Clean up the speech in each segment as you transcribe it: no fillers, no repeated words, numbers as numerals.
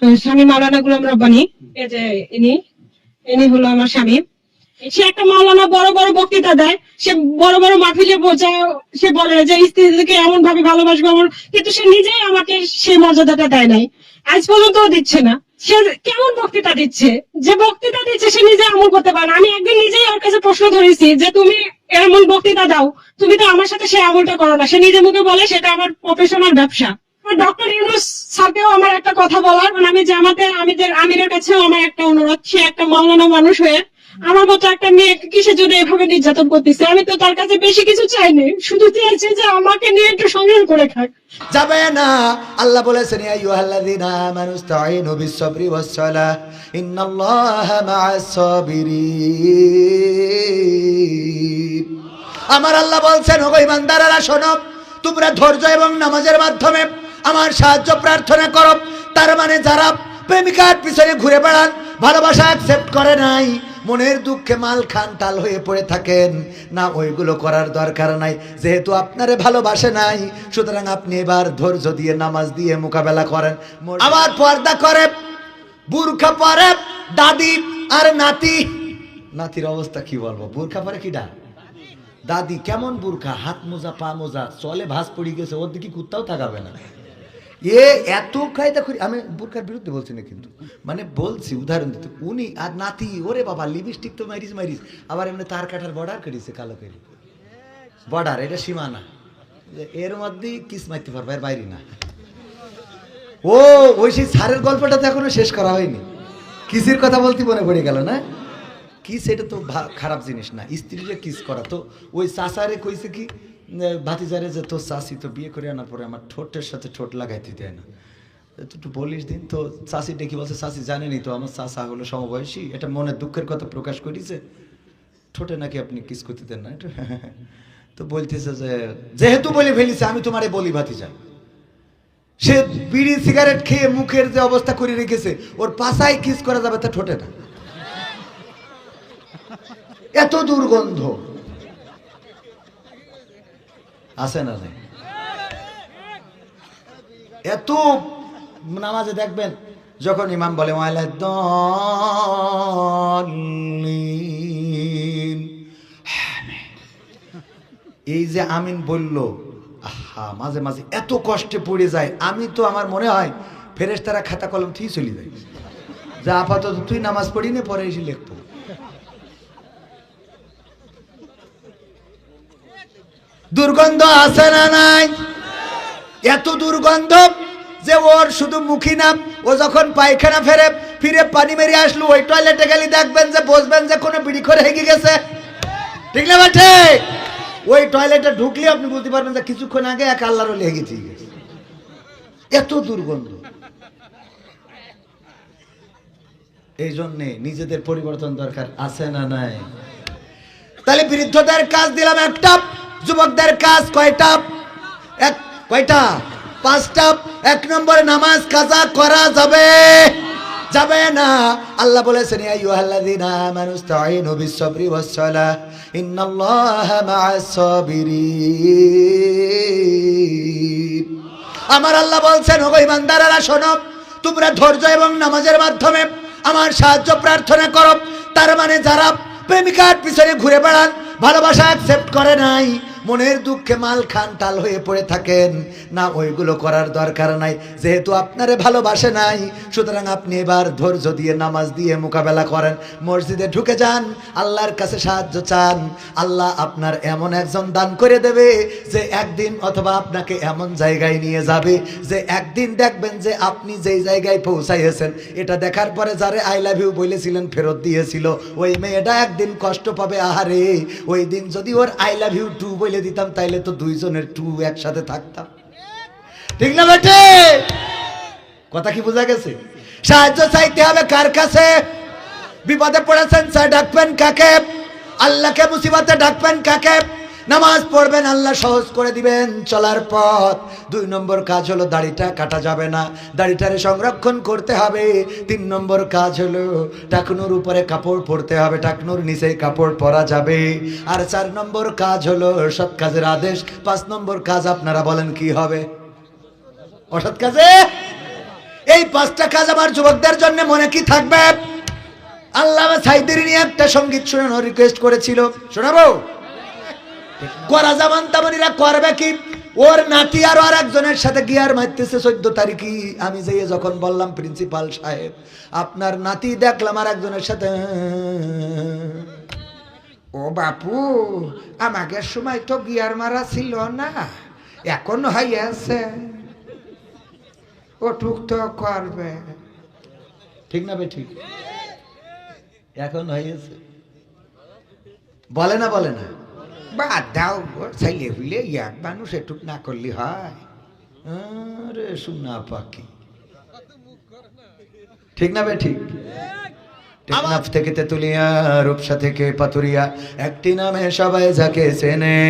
স্বামী মাওলানা গোলাম রব্বানী, এই যে ইনি ইনি হলো আমার স্বামী। সে একটা মাওলানা, বড় বড় বক্তৃতা দেয়, সে বড় বড় মাহফিলে বোঝায়, সে বলে যে স্ত্রীকে এমন ভাবে ভালোবাসবো কিন্তু সে নিজেই আমাকে সেই মর্যাদাটা দেয় নাই, আজ পর্যন্ত দিচ্ছে না। সে কেমন বক্তৃতা দিচ্ছে, যে বক্তৃতা দিচ্ছে সে নিজে আমল করতে পারে না। আমি একদিন নিজেই ওর কাছে প্রশ্ন ধরেছি যে তুমি এমন বক্তৃতা দাও, তুমি তো আমার সাথে সেই আমলটা করো না। সে নিজে মুখে বলে সেটা আমার প্রফেশনাল ব্যবসা। ডক্টর ইউনূস স্যারকেও আমার একটা কথা বলার, আমি জামাতের আমিরের কাছেও আমার একটা অনুরোধ, সে একটা মাওলানা মানুষ হয়ে আমার মতো একটা মেয়ে কিসের জন্য এভাবে নির্যাতন করতেছে। আমি তো তার কাছে বেশি কিছু চাইনি, শুধু চেয়েছি যে আমাকে নিয়ে একটু সংগ্রহ করে খাক। যাবে না। আল্লাহ বলেছেন ইয়া আইয়ুহাল্লাযীনা আমানু ইসতাঈনু বিস-সাবরি ওয়াস-সালাহ ইন্নাল্লাহা মা'আস-সাবিরিন। আমার আল্লাহ বলছেন, ওগো ঈমানদারেরা শোনো, তোমরা ধৈর্য এবং নামাজের মাধ্যমে আমার সাহায্য প্রার্থনা করো। তার মানে যারা প্রেমিকার পিছনে ঘুরে বেড়ান, ভালোবাসা অ্যাকসেপ্ট করে নাই, মনের দুঃখে মাল খান টাল হয়ে পড়ে থাকেন না, ওইগুলো করার দরকার নাই। যেহেতু আপনারে ভালোবাসে নাই, সুতরাং আপনি এবার ধৈর্য দিয়ে নামাজ দিয়ে মোকাবেলা করেন। আবার পর্দা করে, বুরখা পরে দাদি আর নাতি। নাতির অবস্থা কি বলবো, বুরখা পরে কিডা দাদি, কেমন বুরখা, হাত মোজা পা মোজা, চলে ভাঁজ পড়ে গেছে, ওর দিকে কুত্তাও থাকাবে না। এ এত কায়দা করি, আমি বুরখার বিরুদ্ধে বলছি না, কিন্তু মানে বলছি উদাহরণ দিতে। উনি আর নাতি, ওরে বাবা লিপস্টিক তো মারিস মারিস, আবার এমনি তার কাটার বর্ডার করেছে, কালো করে বর্ডার, এটা সীমানা, এর মধ্যেই কিস মারতে পারবে, এর বাইরে না। ও ওই সেই সারের গল্পটা তো এখনো শেষ করা হয়নি। কিসের কথা বলতে মনে পড়ে গেল না? কিস এটা তো খারাপ জিনিস না, স্ত্রীরে কিস করা। তো ওই চাচারে কইছে কি ভাতিজারে যে তোর চাষি তো বিয়ে করে আনার পরে আমার ঠোঁটের সাথে ঠোঁট লাগাইতে দেয় না, একটু বলিস দিন। তো চাষি ডেকে বলছে, চাষি জানেনি তো আমার চাষা হলো সমবয়সী, এটা মনের দুঃখের কথা প্রকাশ করেছে, ঠোঁটে নাকি আপনি কিস করতে দেন না। এটা তো বলতেছে যে যেহেতু বলে ফেলিছে আমি তোমারে বলি ভাতিজা। সে বিড়ি সিগারেট খেয়ে মুখের যে অবস্থা করে রেখেছে, ওর পাশায় কিস করা যাবে, তা ঠোঁটে না। এত দুর্গন্ধ আছে না নাই? এত নামাজে দেখবেন যখন ইমাম বলে এই যে আমিন বলল, আহা মাঝে মাঝে এত কষ্টে পড়ে যায়। আমি তো আমার মনে হয় ফেরেশতারা খাতা কলম থেকে চলে যায়, যা আপাতত তুই নামাজ পড়ি নে, পরে এসে লিখবো। দুর্গন্ধ আছে না নাই? এত দুর্গন্ধ যে ওর শুধু মুখী না, ও যখন পায়খানা ফিরে পানি মেরে আসলো, ওই টয়লেটে গেলে দেখবেন যে বসবেন যে কোনো বিড়ি করে হেগে গেছে, ঠিক না বাঠে? ওই টয়লেটে ঢুকলে আপনি বলতে পারবেন যে কিছুক্ষণ আগে এক আল্লাহর লেগে ঠিক গেছে, এত দুর্গন্ধ। এই জন্যে নিজেদের পরিবর্তন দরকার, আছে না নাই? তাহলে বৃদ্ধদের কাজ দিলাম একটা, যুবকদের কাজ কয়টা? কয়টা? 5টা। 1 নম্বরে নামাজ কাজা করা যাবে যাবে না। আল্লাহ বলেছেন ইয়া আইয়ুহাল্লাযীনা আমানু ইসতাঈনু বিস-সাবরি ওয়াস-সালাহ ইন্নাল্লাহা মা'আস-সাবিরিন। আমার আল্লাহ বলছেন, ওগো ঈমানদারেরা শোনো, তোমরা ধৈর্য এবং নামাজের মাধ্যমে আমার সাহায্য প্রার্থনা করো। তার মানে যারা প্রেমিকার পিছনে ঘুরে বেড়ান, ভালোবাসা অ্যাকসেপ্ট করে নাই, মনের দুঃখে মাল খান টাল হয়ে পড়ে থাকেন না, ওইগুলো করার দরকার নাই। যেহেতু আপনারে ভালোবাসে নাই, সুতরাং আপনি এবার ধৈর্য দিয়ে নামাজ দিয়ে মোকাবেলা করেন। মসজিদে ঢুকে যান, আল্লাহর কাছে সাহায্য চান, আল্লাহ আপনার এমন একজন দান করে দেবে যে একদিন অথবা আপনাকে এমন জায়গায় নিয়ে যাবে যে একদিন দেখবেন যে আপনি যেই জায়গায় পৌঁছাইয়েছেন, এটা দেখার পরে যারে আই লাভ ইউ বলেছিলেন ফেরত দিয়েছিল, ওই মেয়েটা একদিন কষ্ট পাবে। আহারে, ওই দিন যদি ওর আই লাভ ইউ টু বলে দিতাম, তাইলে তো দুইজনের টু একসাথে থাকতাম, ঠিক না বেটে? কথা কি বোঝা গেছে? সাহায্য চাইতে হবে কার কাছে? বিপদে পড়েছেন স্যার, ডাকবেন কাকে? আল্লাহকে। মুসিবতে ডাকবেন কাকে? নামাজ পড়বেন, আল্লাহ সহজ করে দিবেন চলার পথ। 2 নম্বর কাজ হলো দাড়িটা কাটা যাবে না, দাড়িটারে সংরক্ষণ করতে হবে। 3 নম্বর কাজ হলো টাকনুর উপরে কাপড় পরতে হবে, টাকনুর নিচে কাপড় পরা যাবে। আর 4 নম্বর কাজ হলো সৎ কাজের আদেশ। 5 নম্বর কাজ আপনারা বলেন কি হবে? অসৎ কাজে এই 5টা কাজ আমার যুবকদের জন্য মনে কি থাকবে? আল্লামা সাইদির নিয়ে একটা সঙ্গীত শোনানো রিকোয়েস্ট করেছিল, শোনাবো? করা জামান তামানিরা করবে কি? ওর নাতি আর একজনের সাথে গিয়ার মারতেছে 14 তারিখে। আমি যেয়ে যখন বললাম প্রিন্সিপাল সাহেব আপনার নাতি দেখলাম আর একজনের সাথে, ও বাপু আমাকে সময় তো গিয়ার মারা ছিল না, এখন হইয়াছে, ও টুক তো করবে। ঠিক না বে ঠিক? এখন হয়েছে, বলে না বলে না? বাদ দাও, ছেলে হইলে এক মানুষ এটুক না করলে হয়। আরে শোনা পাখি, ঠিক না বে ঠিক? টেকনাফ থেকে তেতুলিয়া, রূপসা থেকে পাতুরিয়া, একটি নামে সবাই যাকে চেনে।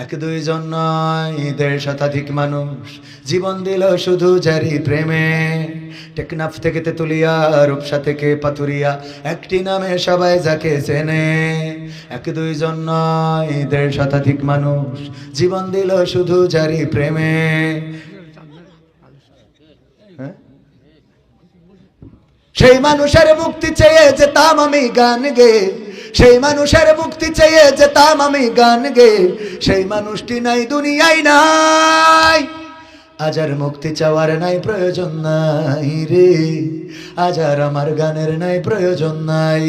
1-2 জন নয়, 1.5 শতাধিক মানুষ জীবন দিল শুধু যারি প্রেমে। টেকনাফ থেকে তেতুলিয়া, রূপসা থেকে পাতুরিয়া, একটি নামে সবাই যাকে চেনে। 1-2 জন নয়, 1.5 শতাধিক মানুষ জীবন দিল শুধু যারি প্রেমে। সেই মানুষের মুক্তি চেয়ে যেতাম আমি গান গে, সেই মানুষের মুক্তি চেয়ে যেতাম আমি গান গে, সেই মানুষটি নাই দুনিয়ায় নাই। আজ আর মুক্তি চাওয়ার নাই প্রয়োজন নাই রে, আজ আর আমার গানের নাই প্রয়োজন নাই,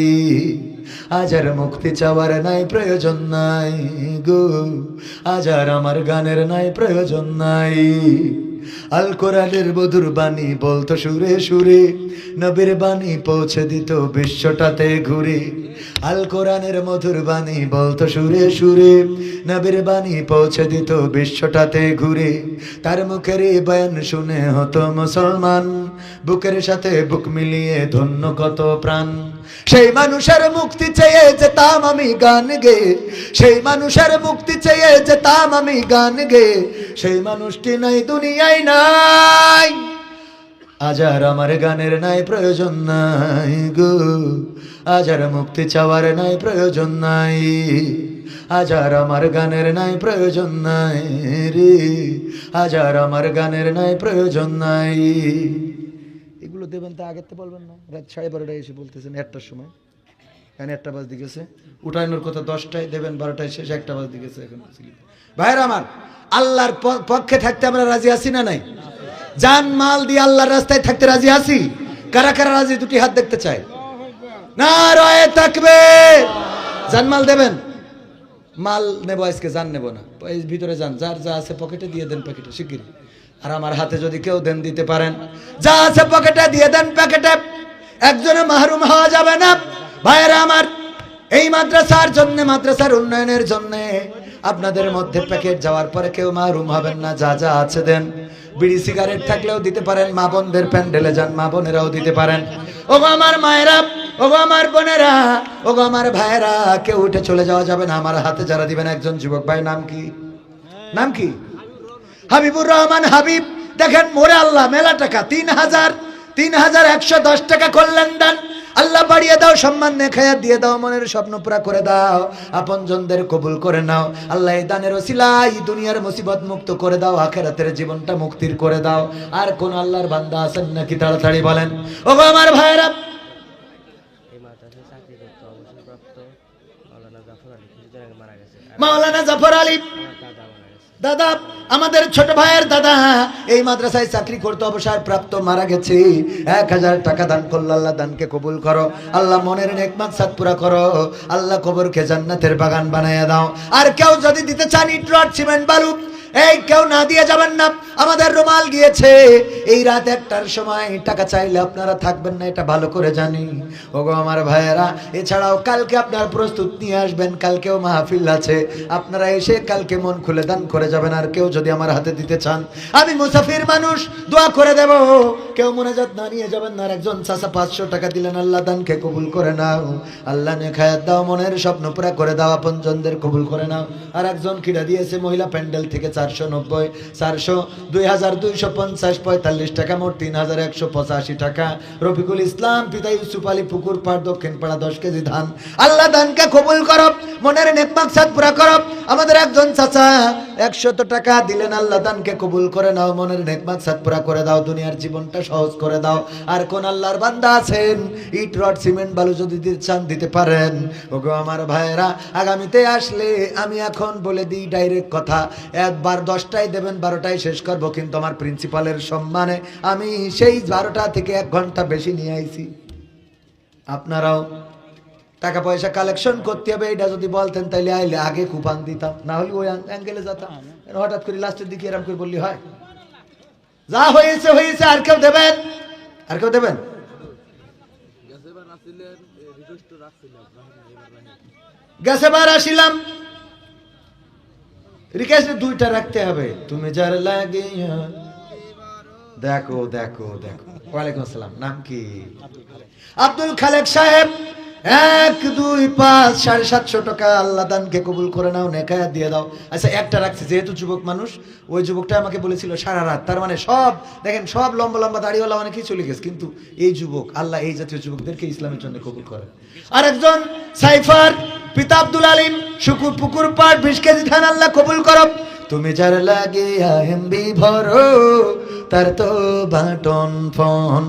আজ আর মুক্তি চাওয়ার নাই প্রয়োজন নাই গো, আজ আর আমার গানের নাই প্রয়োজন নাই। আল কোরআনের মধুর বাণী বলতো সুরে সুরে, নবীর বাণী পৌঁছে দিত বিশ্বটাতে ঘুরে। আল কোরআনের মধুর বাণী বলতো সুরে সুরে, নবীর বাণী পৌঁছে দিত বিশ্বটাতে ঘুরে। তার মুখের বয়ান শুনে হতো মুসলমান, বুকের সাথে বুক মিলিয়ে ধন্য কত প্রাণ। সেই মানুষের মুক্তি চেয়ে যেতাম আমি গান গে, সেই মানুষের মুক্তি চেয়ে যেতাম আমি গান গে, সেই মানুষটি নাই দুনিয়ায় নাই। আজ আর আমার গানের নাই প্রয়োজন নাই গো, আজ আর মুক্তি চাওয়ার নাই প্রয়োজন নাই, আজ আর আমার গানের নাই প্রয়োজন নাই রে, আজ আর আমার গানের নাই প্রয়োজন নাই। এগুলো দেবেন তা আগের তো বলবেন না, রাত 12:30 এসে বলতেছেন 1টার সময়, এখানে 1টা বাজে গেছে। উঠানোর কথা 10টায় দেবেন, 12টায় শেষ, 1টা বাজে গেছে এখন। ভাইরা আমার, আল্লাহর পক্ষে থাকতে আমরা রাজি আছি না নাই? জান মাল দিয়ে আল্লাহর রাস্তায় থাকতে রাজি আছি? কারা কারা রাজি? দুটি হাত দেখতে চাই। নারায়ে তাকবীর। জান মাল দেবেন? মাল নেব আজকে, জান নেব না। এই ভিতরে যান, যার যা আছে পকেটে দিয়ে দেন প্যাকেটে শিগগির। আর আমার হাতে যদি কেউ দেন দিতে পারেন, যা আছে পকেটে দিয়ে দেন প্যাকেটে, একজনে মাহরুম হওয়া যাবে না। ভাইরা আমার, এই মাদ্রাসার জন্য, মাদ্রাসার উন্নয়নের জন্য আপনাদের মধ্যে প্যাকেট যাওয়ার পরে কেউ মাহরুম হবেন না। যা যা আছে দেন। বিড়ি সিগারেট থাকলেও দিতে পারেন, মা বোনদের প্যান্ডেলে যান, মা বোনেরাও দিতে পারেন। ওগো আমার মায়েরা, ওগো আমার বোনেরা, ওগো আমার ভাইয়েরা, কেউ উঠে চলে যাওয়া যাবে না। আমার হাতে যারা দিবেন, একজন যুবক ভাই, নাম কি? নাম কি? হাবিবুর রহমান হাবিব। দেখেন মোরে আল্লাহ মেলা টাকা, 3,110 টাকা করলেন দান। আল্লাহ বাড়িয়ে দাও, সম্মান নেখায়া দিয়ে দাও, মনের স্বপ্ন পুরা করে দাও, আপনজনদের কবুল করে নাও। আল্লাহ এই দানের ওসিলায় দুনিয়ার মুসিবত মুক্ত করে দাও, আখিরাতের জীবনটা মুক্তির করে দাও। আর কোন আল্লাহর বান্দা আছেন নাকি? তাড়াতাড়ি বলেন। ওগো আমার ভাইরা, মাওলানা জাফর আলী দাদা, আমাদের ছোট ভাইয়ের দাদা, এই মাদ্রাসায় চাকরি করতে অবসরপ্রাপ্ত, মারা গেছে। 1000 টাকা দান করলো। আল্লাহ দানকে কবুল করো, আল্লাহ মনের নেক মাকসাদ পুরা করো, আল্লাহ কবরকে জান্নাতের বাগান বানাইয়া দাও। আর কেউ যদি দিতে চান ইট রড সিমেন্ট বালু, এই কেউ না দিয়ে যাবেন না। আমাদের রুমাল গিয়েছে। এই রাত 1টার সময় টাকা চাইলে আপনারা থাকবেন না, এটা ভালো করে জানি। ওগো আমার ভাইয়েরা, এছাড়াও কালকে আপনারা প্রস্তুত নিয়ে আসবেন, কালকেও মাহফিল আছে, আপনারা এসে কালকে মন খুলে দান করে যাবেন। আর কেউ যদি আমার হাতে দিতে চান, আমি মুসাফির মানুষ, দোয়া করে দেব। কেউ মোনাজাত না নিয়ে যাবেন না। আর একজন চাচা 500 টাকা দিলেন, আল্লাহ দানকে কবুল করে নাও, আল্লাহ নেখায়াত দাও, মনের স্বপ্ন পুরা করে দাও, আপনজনদের কবুল করে নাও। আর একজন কিরা দিয়েছে মহিলা প্যান্ডেল থেকে 490, 400, 2250, 45 টাকা, মোট 3185 টাকা। রফিকুল ইসলাম পিতা ইউসুফ আলী, পুকুর পাড়, দক্ষিণ পাড়া, 10 কেজি ধান। আল্লাহ দানকে কবুল করো, মনের নেক মাকসাদ পুরা করো। আমাদের একজন চাচা 100 টাকা দিলেন, আল্লাহ দানকে কবুল করে নাও, মনের নেক মাকসাদ পুরা করে দাও, দুনিয়ার জীবনটা সহজ করে দাও। আর কোন আল্লাহর বান্দা আছেন ইট রড সিমেন্ট বালু যদি দিতে চান দিতে পারেন। ওগো আমার ভাইয়েরা, আগামীতে আসলে আমি এখন বলে দিই ডাইরেক্ট কথা, একবার 10টায় দেবেন, 12টায় শেষ করব, কিন্তু আমার প্রিন্সিপালের সম্মানে আমি সেই 12টা থেকে 1 ঘন্টা বেশি নিয়ে আইছি। আপনারাও টাকা পয়সা কালেকশন করতে হবে, এটা যদি বলতেন তাহলে আইলে আগে কুপান দিতাম, না হলে ওই অ্যাঙ্গেলে যেতাম। হঠাৎ করে লাস্টের দিকে এরকম করে বললি হয়? যা হয়েছে হয়েছে, আর কেউ দেবেন? আর কেউ দেবেন? গেছে বার আসিলাম, রিকোয়েস্ট 2টা রাখতে হবে। তুমি যার লাগে, দেখো দেখো দেখো। ওয়ালাইকুম আসসালাম, নাম কি? আব্দুল খালেক সাহেব। 1 2 5 750 টাকা, আল্লাহ দানকে কবুল করে নাও, নেকায়া দিয়ে দাও। আচ্ছা, একটা রাখছি, যেহেতু যুবক মানুষ, ওই যুবকটা আমাকে বলেছিল সারা রাত, তার মানে সব দেখেন, সব লম্বা লম্বা দাড়িওয়ালা অনেকেই চলে গেছে, কিন্তু এই যুবক, আল্লাহ এই জাতীয় যুবকদেরকে ইসলামের জন্য কবুল করে। আরেকজন সাইফার পিতা আব্দুল আলিম, শুকুর পুকুর পাট 20 কেজি ধান, আল্লাহ কবুল করো। তুমি যার লাগে এমবি ভরো, তার তো বাটন ফোন।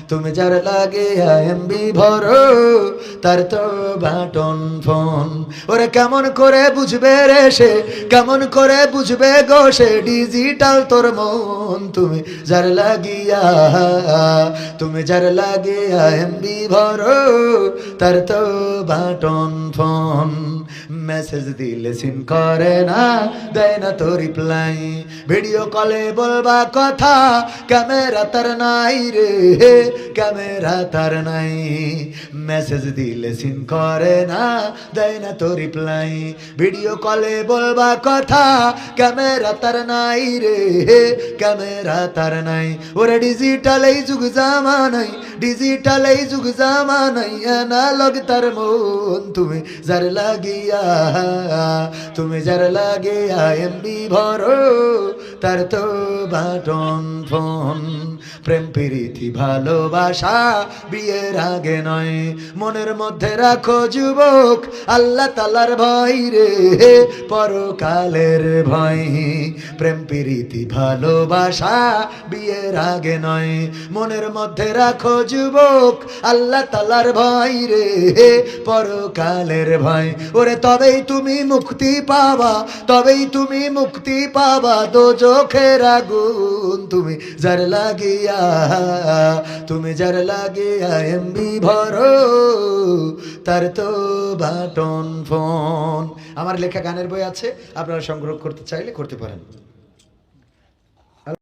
তুমি যার লাগে এমবি ভরো, তার তো বাটন ফোন। ওরে কেমন করে বুঝবে রে সে, কেমন করে বুঝবে গো সে, ডিজিটাল তোর মন। তুমি যার লাগিয়া, তুমি যার লাগিয়া এমবি ভরো, তার তো বাটন ফোন। মেসেজ দিলে সিন করে না, দেয় না তো রিপ্লাই, ভিডিও কলে বলবা কথা, ক্যামেরা তার নাই রে, ক্যামেরা তার নাই। মেসেজ দিলে সিন করে না, দেয় না তো রিপ্লাই, ভিডিও কলে বলবা কথা, ক্যামেরা তার নাই রে, ক্যামেরা তার নাই। ওরে ডিজিটাল এই যুগ জামানাই, ডিজিটাল এই যুগ জামানাই, অ্যানালগ তার মন। তুমি যার লাগিয়া, তুমি যার লাগিয়া এমবি ভরো, তার তো বাটন ফোন। প্রেম প্রীতি ভালোবাসা বিয়ের আগে নয়, মনের মধ্যে রাখো যুবক, আল্লাহ তাআলার ভয় রে, পরকালের ভয়। প্রেম প্রীতি ভালোবাসা বিয়ের আগে নয়, মনের মধ্যে রাখো যুবক, আল্লাহ তাআলার ভয় রে, পরকালের ভয়। ওরে তবেই তুমি মুক্তি পাবা, তবেই তুমি মুক্তি পাবা দোজখের আগুন। তুমি যার লাগিয়া, তুমি যার লাগিয়া এমবি ভরো, তার তো বাটন ফোন। আমার লেখা গানের বই আছে, আপনারা সংগ্রহ করতে চাইলে করতে পারেন।